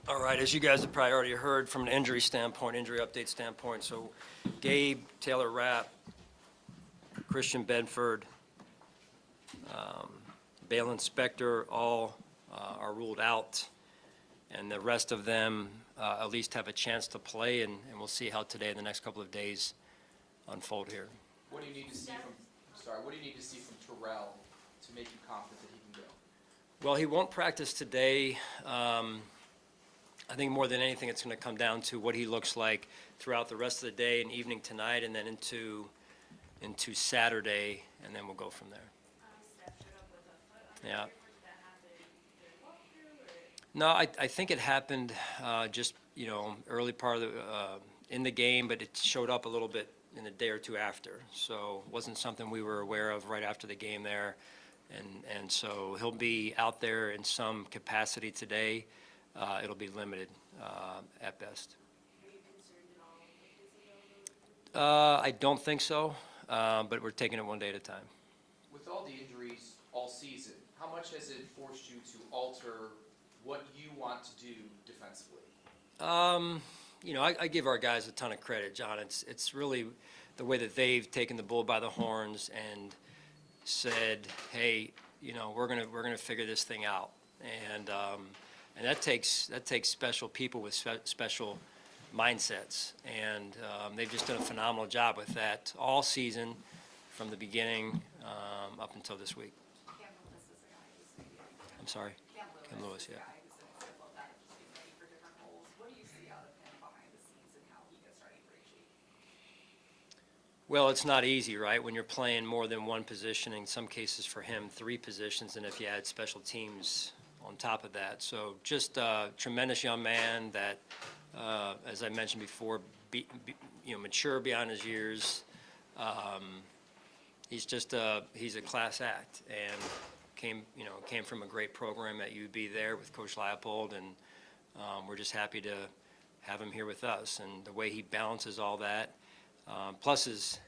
All right, as you guys have probably already heard from an injury standpoint, injury update standpoint, so Gabe, Taylor Rapp, Christian Bedford, Balin Spector, all are ruled out, and the rest of them at least have a chance to play, and we'll see how today and the next couple of days unfold here. What do you need to see from, what do you need to see from Terrell to make you confident that he can go? Well, he won't practice today. I think more than anything, it's going to come down to what he looks like throughout the rest of the day and evening tonight, and then into Saturday, and then we'll go from there. Yeah. No, I think it happened just, early part of the, in the game, but it showed up a little bit in a day or two after. So it wasn't something we were aware of right after the game there. And so he'll be out there in some capacity today. It'll be limited at best. I don't think so, but we're taking it one day at a time. With all the injuries all season, how much has it forced you to alter what you want to do defensively? I give our guys a ton of credit, John. It's really the way that they've taken the bull by the horns and said, hey, we're gonna figure this thing out. And that takes special people with special mindsets. And they've just done a phenomenal job with that all season from the beginning up until this week. I'm sorry? Cam Lewis, yeah. Well, it's not easy, right? When you're playing more than one position, in some cases for him, 3 positions, and if you add special teams on top of that. So just a tremendous young man that, as I mentioned before, mature beyond his years. He's a class act, and came from a great program at UB there with Coach Leipold, and we're just happy to have him here with us. And the way he balances all that, plus his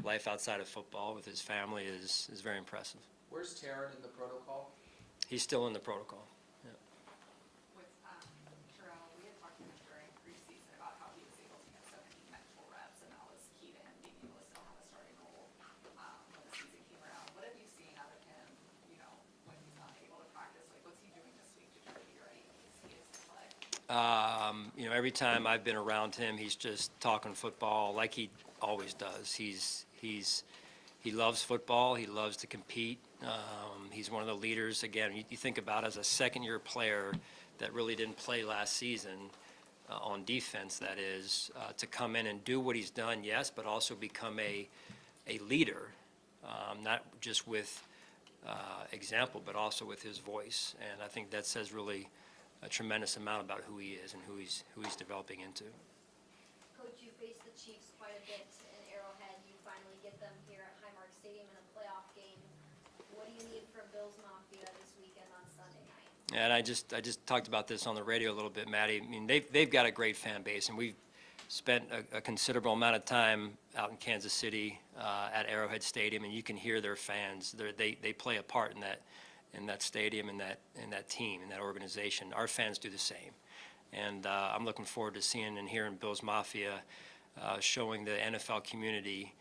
life outside of football with his family is very impressive. Where's Taryn in the protocol? He's still in the protocol. Yeah. With Terrell, we had talked to him during preseason about how he was able to get so many mental reps, and that was key to him being able to still have a starting role when the season came around. What have you seen out of him, when he's not able to practice? Like, what's he doing this week to try to be ready when he is to play? Every time I've been around him, he's just talking football like he always does. He loves football. He loves to compete. He's one of the leaders. Again, you think about as a second-year player that really didn't play last season on defense, that is, to come in and do what he's done, yes, but also become a leader, not just with example, but also with his voice. And I think that says really a tremendous amount about who he is and who he's developing into. Coach, you faced the Chiefs quite a bit in Arrowhead. You finally get them here at Highmark Stadium in a playoff game. What do you need from Bills Mafia this weekend on Sunday night? And I just talked about this on the radio a little bit, Maddie. I mean, they've got a great fan base, and we've spent a considerable amount of time out in Kansas City at Arrowhead Stadium, and you can hear their fans. They play a part in that stadium, in that team, in that organization. Our fans do the same. And I'm looking forward to seeing and hearing Bills Mafia showing the NFL community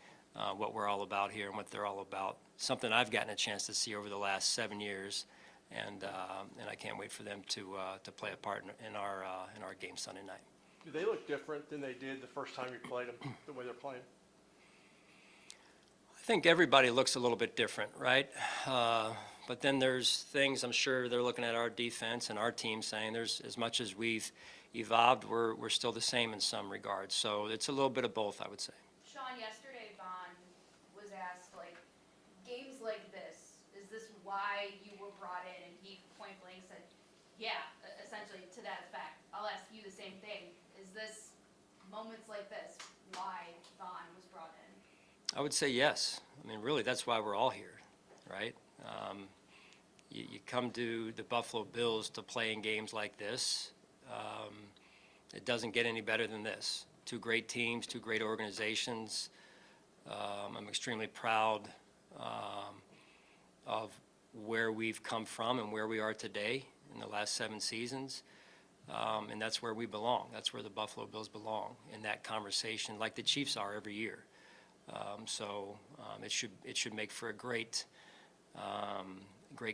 what we're all about here and what they're all about. Something I've gotten a chance to see over the last 7 years, and I can't wait for them to play a part in our game Sunday night. Do they look different than they did the first time you played them, the way they're playing? I think everybody looks a little bit different, right? But then there's things, I'm sure they're looking at our defense and our team saying there's, as much as we've evolved, we're still the same in some regards. So it's a little bit of both, I would say. Sean, yesterday Vaughn was asked, games like this, is this why you were brought in? And he point blank said, yeah, essentially to that effect. I'll ask you the same thing. Is this, moments like this, why Vaughn was brought in? I would say yes. I mean, really, that's why we're all here, right? You come to the Buffalo Bills to play in games like this. It doesn't get any better than this. 2 great teams, 2 great organizations. I'm extremely proud of where we've come from and where we are today in the last 7 seasons. And that's where we belong. That's where the Buffalo Bills belong, in that conversation, like the Chiefs are every year. It should make for a great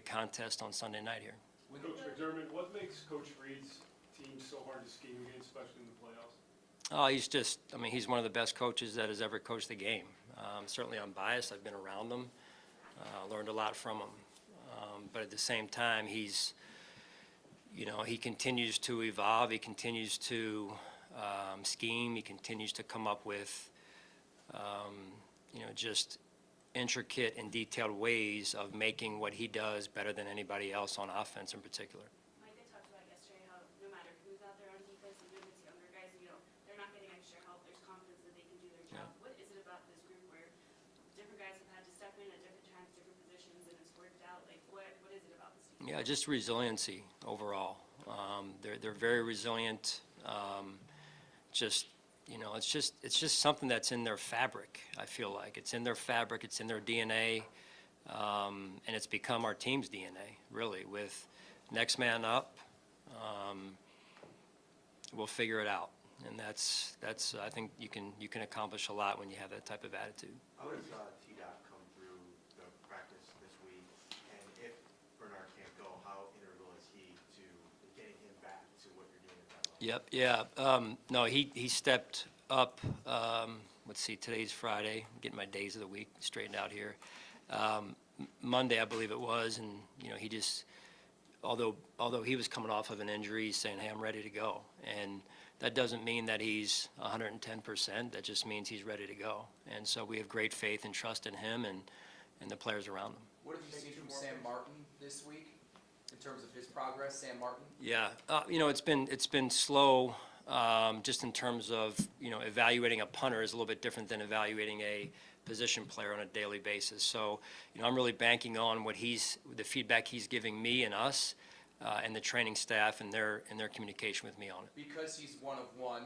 contest on Sunday night here. Coach McDermott, what makes Coach Reed's team so hard to scheme against, especially in the playoffs? Oh, he's one of the best coaches that has ever coached the game. Certainly I'm biased. I've been around him, learned a lot from him. But at the same time, he continues to evolve. He continues to scheme. He continues to come up with, just intricate and detailed ways of making what he does better than anybody else on offense in particular. Mike, they talked about yesterday how no matter who's out there on defense, even if it's younger guys, they're not getting extra help. There's confidence that they can do their job. What is it about this group where different guys have had to step in at different times, different positions, and it's worked out? Like, what is it about this team? Yeah, just resiliency overall. They're very resilient. It's just something that's in their fabric. I feel like it's in their fabric. It's in their DNA, and it's become our team's DNA. Really, with next man up, we'll figure it out. And that's I think you can accomplish a lot when you have that type of attitude. How does T-Dot come through the practice this week? And if Bernard can't go, how integral is he to getting him back to what you're doing at that level? Yep, yeah. No, he stepped up. Let's see, today's Friday. I'm getting my days of the week straightened out here. Monday, I believe it was, and he just, although he was coming off of an injury, he's saying, "Hey, I'm ready to go." And that doesn't mean that he's 110%. That just means he's ready to go. And so we have great faith and trust in him and the players around him. What have you seen from Sam Martin this week in terms of his progress, Sam Martin? Yeah, it's been slow, just in terms of evaluating a punter is a little bit different than evaluating a position player on a daily basis. So I'm really banking on the feedback he's giving me and us, and the training staff and their communication with me on it. Because he's one of one,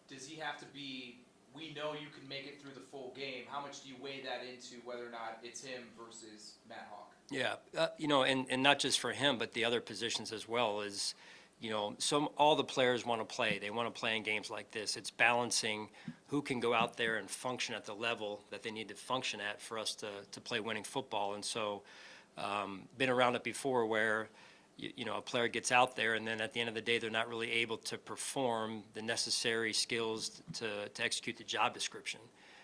does he have to be? We know you can make it through the full game. How much do you weigh that into whether or not it's him versus Matt Hawk? Yeah, and not just for him, but the other positions as well is, all the players want to play. They want to play in games like this. It's balancing who can go out there and function at the level that they need to function at for us to play winning football. And so, been around it before where, a player gets out there and then at the end of the day, they're not really able to perform the necessary skills to execute the job description.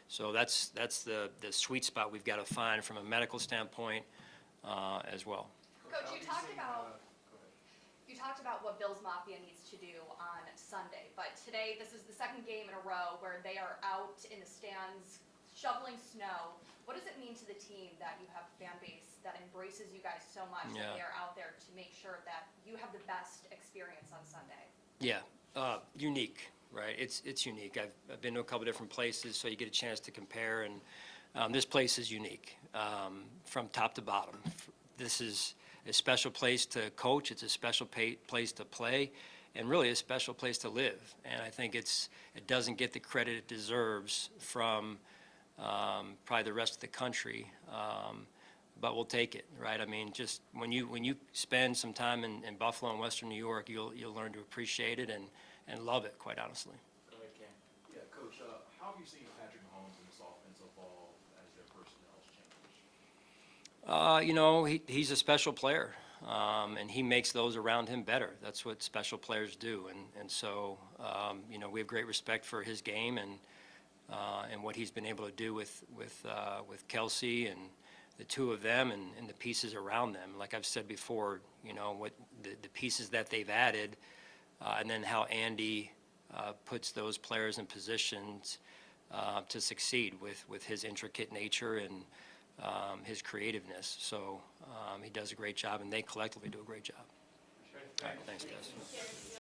So that's the sweet spot we've got to find from a medical standpoint as well. Coach, you talked about what Bills Mafia needs to do on Sunday, but today this is the second game in a row where they are out in the stands shoveling snow. What does it mean to the team that you have a fan base that embraces you guys so much that they are out there to make sure that you have the best experience on Sunday? Yeah, unique, right? It's unique. I've been to a couple different places, so you get a chance to compare, and this place is unique from top to bottom. This is a special place to coach. It's a special place to play, and really a special place to live. And I think it doesn't get the credit it deserves from probably the rest of the country, but we'll take it, right? I mean, just when you spend some time in Buffalo and Western New York, you'll learn to appreciate it and love it, quite honestly. Go ahead, Cam. Yeah, Coach, how have you seen Patrick Mahomes in this offense evolve as their personnel's changed? He's a special player, and he makes those around him better. That's what special players do, and so we have great respect for his game and what he's been able to do with Kelsey and the two of them and the pieces around them. Like I've said before, what the pieces that they've added, and then how Andy puts those players in positions to succeed with his intricate nature and his creativeness. So he does a great job, and they collectively do a great job. All right, thanks, guys.